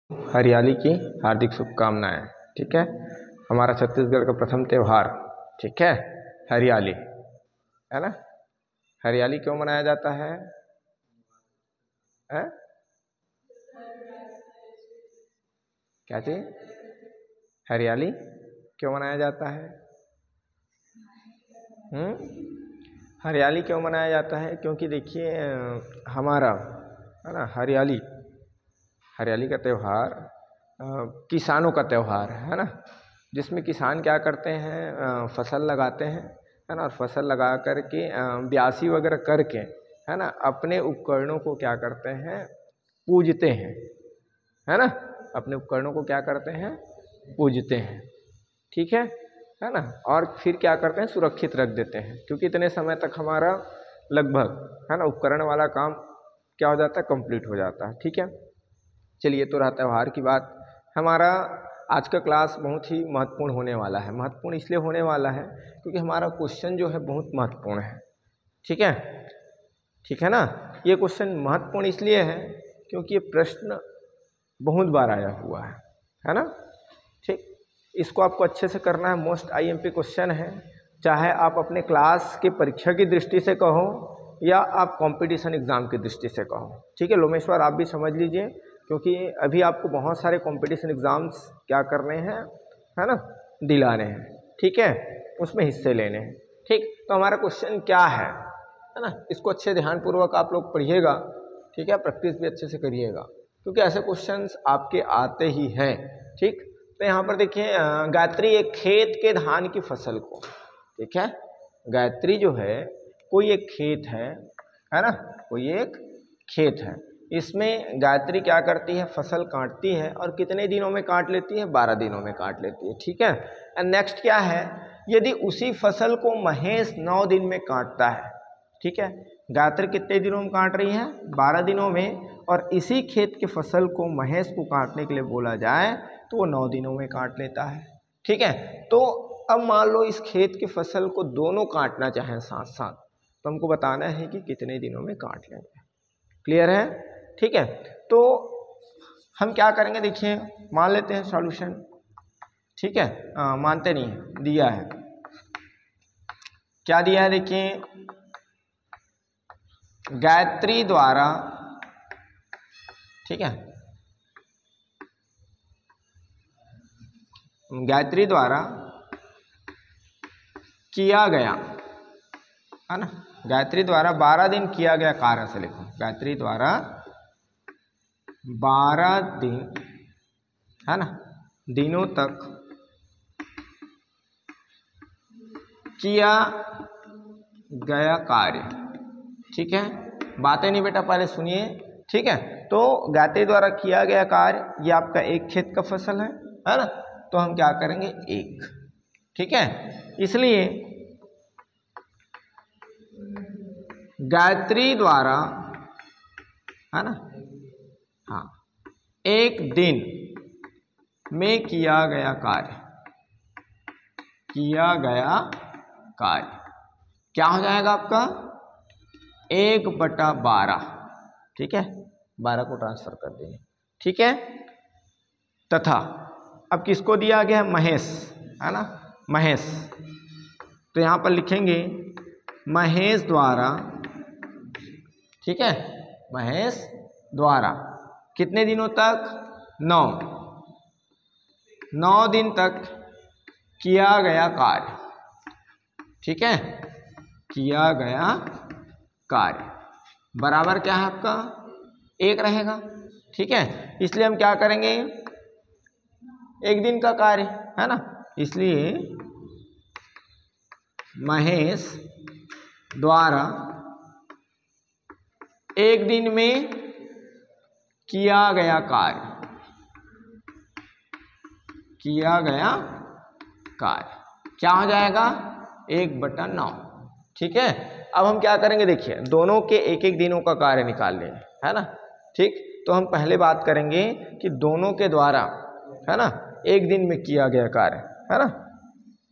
हरियाली की हार्दिक शुभकामनाएं। ठीक है, हमारा छत्तीसगढ़ का प्रथम त्यौहार, ठीक है, हरियाली है ना। हरियाली क्यों मनाया जाता है? क्या चीज? हरियाली क्यों मनाया जाता है? हरियाली क्यों मनाया जाता है? क्योंकि देखिए हमारा है ना हरियाली का त्यौहार किसानों का त्यौहार है ना, जिसमें किसान क्या करते हैं, फसल लगाते हैं है ना, और फसल लगा करके ब्यासी वगैरह करके है ना अपने उपकरणों को क्या करते हैं, पूजते हैं है ना, अपने उपकरणों को क्या करते हैं, पूजते हैं। ठीक है ना, और फिर क्या करते हैं, सुरक्षित रख देते हैं, क्योंकि इतने समय तक हमारा लगभग है ना उपकरण वाला काम क्या हो जाता है, कंप्लीट हो जाता है। ठीक है, चलिए तो रहा त्यौहार की बात। हमारा आज का क्लास बहुत ही महत्वपूर्ण होने वाला है। महत्वपूर्ण इसलिए होने वाला है क्योंकि हमारा क्वेश्चन जो है बहुत महत्वपूर्ण है। ठीक है, ठीक है ना। ये क्वेश्चन महत्वपूर्ण इसलिए है क्योंकि ये प्रश्न बहुत बार आया हुआ है ना। ठीक, इसको आपको अच्छे से करना है। मोस्ट आईएमपी क्वेश्चन है, चाहे आप अपने क्लास की परीक्षा की दृष्टि से कहो या आप कंपटीशन एग्जाम की दृष्टि से कहो। ठीक है लोमेश्वर, आप भी समझ लीजिए, क्योंकि अभी आपको बहुत सारे कंपटीशन एग्जाम्स क्या करने हैं, है ना, दिलाने हैं। ठीक है, उसमें हिस्से लेने हैं। ठीक, तो हमारा क्वेश्चन क्या है ना, इसको अच्छे ध्यानपूर्वक आप लोग पढ़िएगा। ठीक है, प्रैक्टिस भी अच्छे से करिएगा, क्योंकि ऐसे क्वेश्चंस आपके आते ही हैं। ठीक, तो यहाँ पर देखिए गायत्री एक खेत के धान की फसल को, ठीक है, गायत्री जो है कोई एक खेत है ना, कोई एक खेत है, इसमें गायत्री क्या करती है, फसल काटती है, और कितने दिनों में काट लेती है, 12 दिनों में काट लेती है। ठीक है, एंड नेक्स्ट क्या है, यदि उसी फसल को महेश 9 दिन में काटता है। ठीक है, गायत्री कितने दिनों में काट रही है, 12 दिनों में, और इसी खेत के फसल को महेश को काटने के लिए बोला जाए तो वो 9 दिनों में काट लेता है। ठीक है, तो अब मान लो इस खेत की फसल को दोनों काटना चाहें साथ साथ, तो हमको बताना है कि कितने दिनों में काट लेंगे। क्लियर है? ठीक है, तो हम क्या करेंगे, देखिए मान लेते हैं सॉल्यूशन। ठीक है, मानते नहीं है, दिया है, क्या दिया है, देखिए गायत्री द्वारा, ठीक है, गायत्री द्वारा किया गया है ना, गायत्री द्वारा 12 दिन किया गया कार्य से लिखो, गायत्री द्वारा 12 दिन है ना, दिनों तक किया गया कार्य। ठीक है, बातें नहीं बेटा, पहले सुनिए। ठीक है, तो गायत्री द्वारा किया गया कार्य, ये आपका एक खेत का फसल है ना, तो हम क्या करेंगे, एक। ठीक है, इसलिए गायत्री द्वारा है ना, हाँ, एक दिन में किया गया कार्य, किया गया कार्य क्या हो जाएगा आपका, 1/12। ठीक है, 12 को ट्रांसफर कर देंगे। ठीक है, तथा अब किसको दिया गया है, महेश है ना, महेश, तो यहां पर लिखेंगे महेश द्वारा। ठीक है, महेश द्वारा कितने दिनों तक, 9 दिन तक किया गया कार्य। ठीक है, किया गया कार्य बराबर क्या है आपका, 1 रहेगा। ठीक है, इसलिए हम क्या करेंगे, एक दिन का कार्य है ना, इसलिए महेश द्वारा एक दिन में किया गया कार्य, किया गया कार्य क्या हो जाएगा, 1/9। ठीक है, अब हम क्या करेंगे, देखिए दोनों के एक एक दिनों का कार्य निकाल लेंगे है ना। ठीक, तो हम पहले बात करेंगे कि दोनों के द्वारा है ना एक दिन में किया गया कार्य है ना।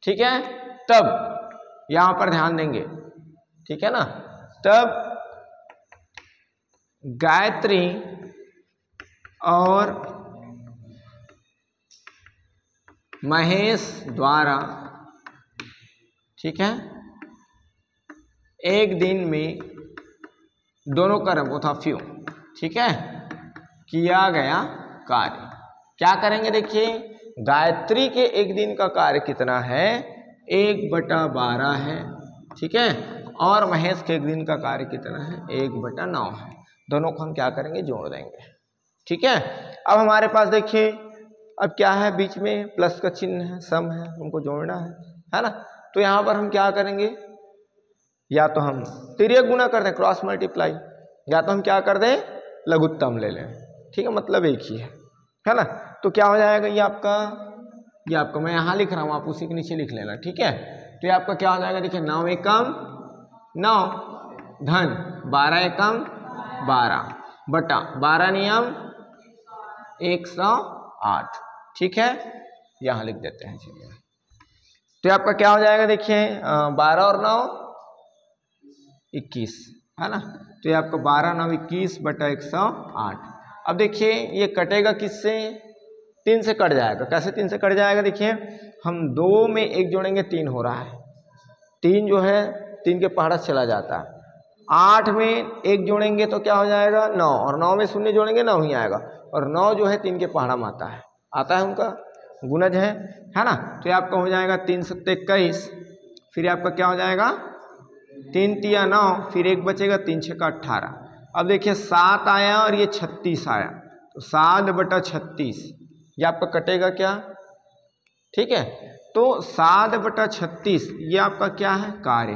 ठीक है, तब यहां पर ध्यान देंगे, ठीक है ना, तब गायत्री और महेश द्वारा, ठीक है, एक दिन में दोनों कर्म तथा फ्यू, ठीक है, किया गया कार्य। क्या करेंगे देखिए, गायत्री के एक दिन का कार्य कितना है, 1/12 है, ठीक है, और महेश के एक दिन का कार्य कितना है, 1/9 है। दोनों को हम क्या करेंगे, जोड़ देंगे, ठीक है। अब हमारे पास देखिए अब क्या है, बीच में प्लस का चिन्ह है, सम है, हमको जोड़ना है ना। तो यहाँ पर हम क्या करेंगे, या तो हम तिर्यक गुणा कर दें, क्रॉस मल्टीप्लाई, या तो हम क्या कर दें, लघुत्तम ले लें, ठीक है, मतलब एक ही है ना। तो क्या हो जाएगा, ये आपका मैं यहाँ लिख रहा हूँ, आप उसी के नीचे लिख लेना, ठीक है। तो ये आपका क्या हो जाएगा, देखिए 9 एकम 9 धन 12 एकम 12 बटा 12 नियम 108, ठीक है, यहाँ लिख देते हैं। चलिए, तो आपका क्या हो जाएगा, देखिए 12 और 9 21, है ना। तो ये आपका 12 9 21 बटा 108। अब देखिए ये कटेगा किससे, 3 से कट जाएगा। कैसे 3 से कट जाएगा, देखिए हम 2 में 1 जोड़ेंगे 3 हो रहा है, 3 जो है 3 के पहाड़ा चला जाता है। 8 में 1 जोड़ेंगे तो क्या हो जाएगा 9, और 9 में 0 जोड़ेंगे 9 ही आएगा, और 9 जो है 3 के पहाड़ा में आता है उनका गुणज है ना। तो ये आपका हो जाएगा 3 7 21, फिर आपका क्या हो जाएगा 3 3 9, फिर 1 बचेगा 3 6 18। अब देखिए 7 आया और ये 36 आया, तो 7/36 ये आपका कटेगा क्या, ठीक है। तो 7/36 ये आपका क्या है, कार्य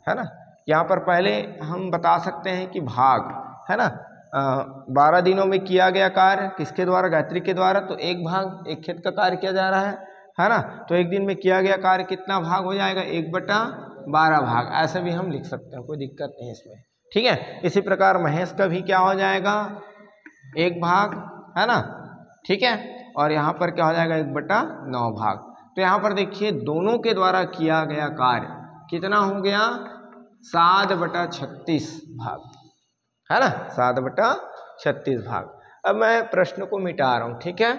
है ना। यहाँ पर पहले हम बता सकते हैं कि भाग है ना, 12 दिनों में किया गया कार्य किसके द्वारा, गायत्री के द्वारा। तो एक भाग, एक खेत का कार्य किया जा रहा है ना। तो एक दिन में किया गया कार्य कितना भाग हो जाएगा, 1/12 भाग, ऐसे भी हम लिख सकते हैं, कोई दिक्कत नहीं इसमें, ठीक है। इसी प्रकार महेश का भी क्या हो जाएगा, 1 भाग, है ना, ठीक है, और यहाँ पर क्या हो जाएगा 1/9 भाग। तो यहाँ पर देखिए दोनों के द्वारा किया गया कार्य कितना हो गया, 7/36 भाग, है ना, 7/36 भाग। अब मैं प्रश्न को मिटा रहा हूं, ठीक है।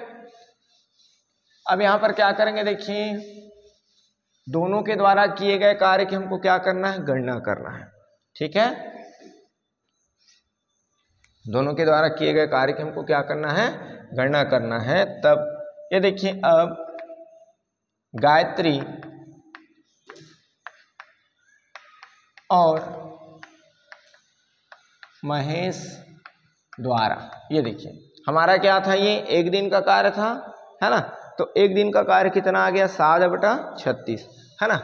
अब यहाँ पर क्या करेंगे, देखिए दोनों के द्वारा किए गए कार्य की हमको क्या करना है, गणना करना है, ठीक है। दोनों के द्वारा किए गए कार्य की हमको क्या करना है, गणना करना है। तब ये देखिए अब गायत्री और महेश द्वारा, ये देखिए हमारा क्या था, ये एक दिन का कार्य था, है ना। तो एक दिन का कार्य कितना आ गया, 7/36, है ना।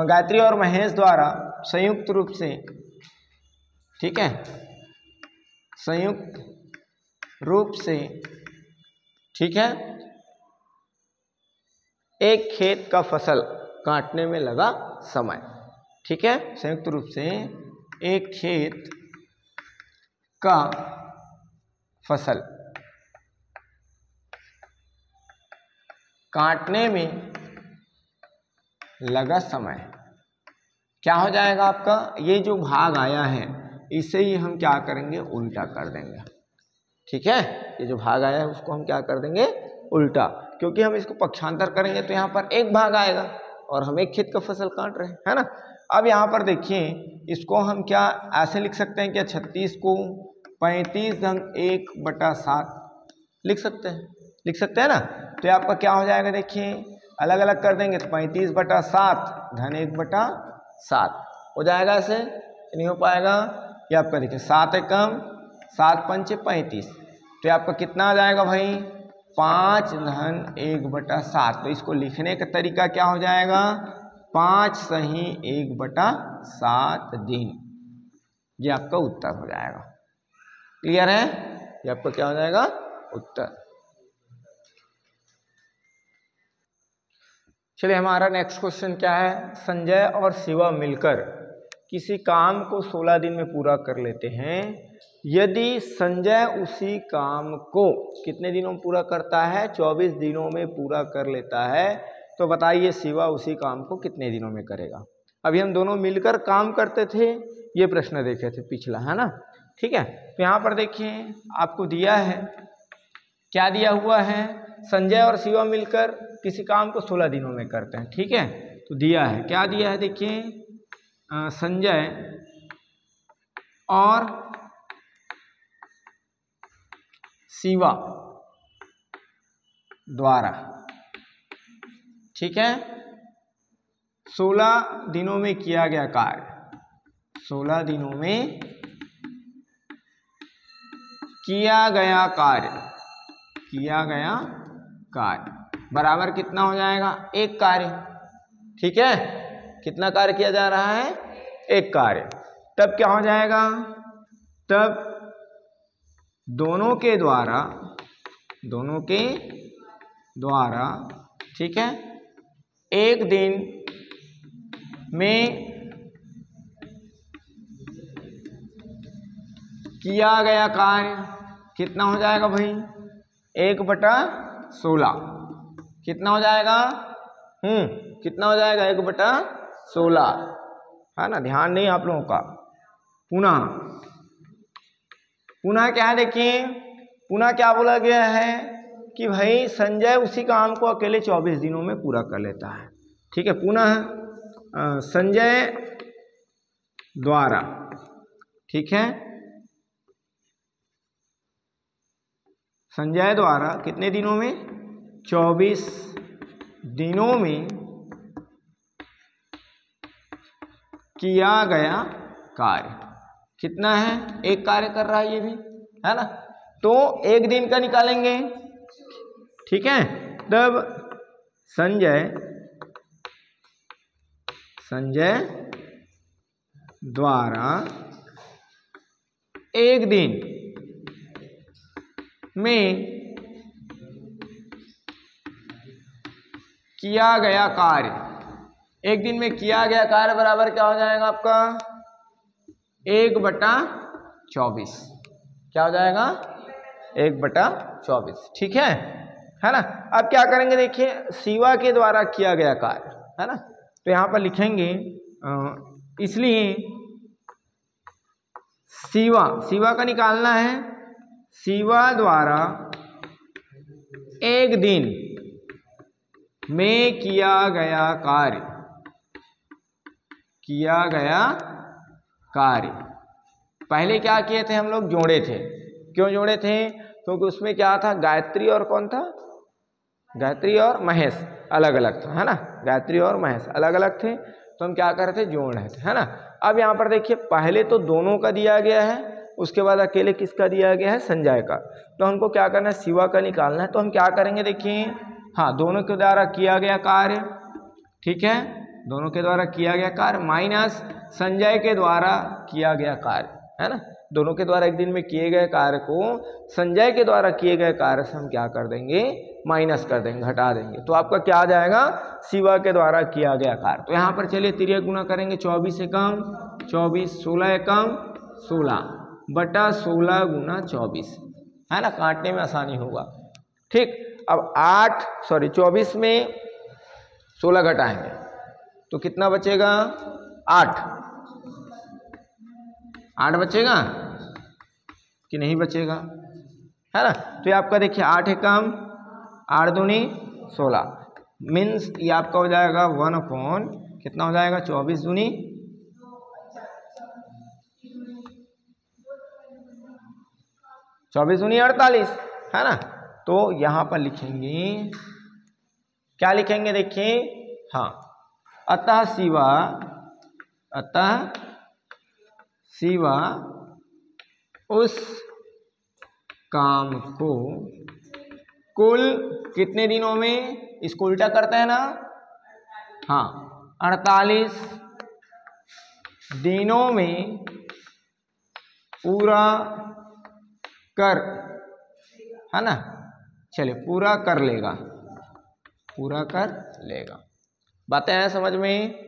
गायत्री और महेश द्वारा संयुक्त रूप से, ठीक है, संयुक्त रूप से, ठीक है, एक खेत का फसल काटने में लगा समय, ठीक है। संयुक्त रूप से एक खेत का फसल काटने में लगा समय क्या हो जाएगा आपका, ये जो भाग आया है इसे ही हम क्या करेंगे, उल्टा कर देंगे, ठीक है। ये जो भाग आया है उसको हम क्या कर देंगे, उल्टा, क्योंकि हम इसको पक्षांतर करेंगे तो यहाँ पर एक भाग आएगा और हम एक खेत का फसल काट रहे हैं, है ना। अब यहाँ पर देखिए इसको हम क्या ऐसे लिख सकते हैं, क्या 36 को 35/1/7 लिख सकते हैं ना। तो आपका क्या हो जाएगा, देखिए अलग अलग कर देंगे तो 35/7 धन 1/7 हो जाएगा, ऐसे नहीं हो पाएगा। ये आपका देखिए 7 एकम 7 पंचे 35, तो आपका कितना आ जाएगा भाई, 5 धन 1/7। तो इसको लिखने का तरीका क्या हो जाएगा, 5 सही 1/7 दिन, ये आपका उत्तर हो जाएगा। क्लियर है, ये आपका क्या हो जाएगा, उत्तर। चलिए हमारा नेक्स्ट क्वेश्चन क्या है, संजय और शिवा मिलकर किसी काम को 16 दिन में पूरा कर लेते हैं। यदि संजय उसी काम को कितने दिनों में पूरा करता है, 24 दिनों में पूरा कर लेता है, तो बताइए शिवा उसी काम को कितने दिनों में करेगा। अभी हम दोनों मिलकर काम करते थे, ये प्रश्न देखे थे पिछला, है ना, ठीक है। तो यहाँ पर देखिए आपको दिया है, क्या दिया हुआ है, संजय और शिवा मिलकर किसी काम को 16 दिनों में करते हैं। ठीक है, तो दिया है, क्या दिया है देखिए, संजय और शिवा द्वारा, ठीक है, 16 दिनों में किया गया कार्य, 16 दिनों में किया गया कार्य, किया गया कार्य बराबर कितना हो जाएगा, एक कार्य। ठीक है, कितना कार्य किया जा रहा है, एक कार्य। तब क्या हो जाएगा, तब दोनों के द्वारा, ठीक है, एक दिन में किया गया कार्य कितना हो जाएगा भाई, 1/16। कितना हो जाएगा, कितना हो जाएगा, 1/16, है ना, ध्यान नहीं आप लोगों का। पुनः क्या है देखिए, पुनः क्या बोला गया है कि भाई संजय उसी काम को अकेले 24 दिनों में पूरा कर लेता है। ठीक है, पुनः संजय द्वारा, ठीक है, संजय द्वारा कितने दिनों में, 24 दिनों में किया गया कार्य कितना है, एक कार्य कर रहा है ये भी, है ना, तो एक दिन का निकालेंगे। ठीक है, तब संजय द्वारा एक दिन में किया गया कार्य, एक दिन में किया गया कार्य बराबर क्या हो जाएगा आपका, 1/24। क्या हो जाएगा, 1/24। ठीक है ना। अब क्या करेंगे देखिए, शिवा के द्वारा किया गया कार्य, है ना, तो यहां पर लिखेंगे, इसलिए शिवा का निकालना है, शिवा द्वारा एक दिन में किया गया कार्य, पहले क्या किए थे हम लोग, जोड़े थे। क्यों जोड़े थे, क्योंकि उसमें क्या था, गायत्री और कौन था, गायत्री और महेश अलग अलग था, है ना, गायत्री और महेश अलग अलग थे, तो हम क्या कर रहे थे, जोड़ रहे थे, है ना। अब यहाँ पर देखिए, पहले तो दोनों का दिया गया है, उसके बाद अकेले किसका दिया गया है, संजय का। तो हमको क्या करना है, शिवा का निकालना है। तो हम क्या करेंगे देखिए, हाँ, दोनों के द्वारा किया गया कार्य, ठीक है, दोनों के द्वारा किया गया कार्य माइनस संजय के द्वारा किया गया कार्य, है ना। दोनों के द्वारा एक दिन में किए गए कार्य को संजय के द्वारा किए गए कार्य से हम क्या कर देंगे, माइनस कर देंगे, घटा देंगे। तो आपका क्या आ जाएगा, शिवा के द्वारा किया गया कार्य। तो यहाँ पर चलिए तिर्यक गुना करेंगे, 24 एकम 24, 16 एकम 16/16 गुना 24, है ना, काटने में आसानी होगा। ठीक, अब 24 में 16 घटाएंगे तो कितना बचेगा, 8 बचेगा कि नहीं बचेगा, है ना। तो ये आपका देखिए 8 एकम 8 दूनी 16, मीन्स ये आपका हो जाएगा 1/, कितना हो जाएगा, 24 दूनी 48, है ना। तो यहां पर लिखेंगे, क्या लिखेंगे देखिए, हाँ, अतः शिवा उस काम को कुल कितने दिनों में, इसको उल्टा करते हैं ना, हाँ, 48 दिनों में पूरा कर, है ना, चलिए पूरा कर लेगा। बातें हैं समझ में।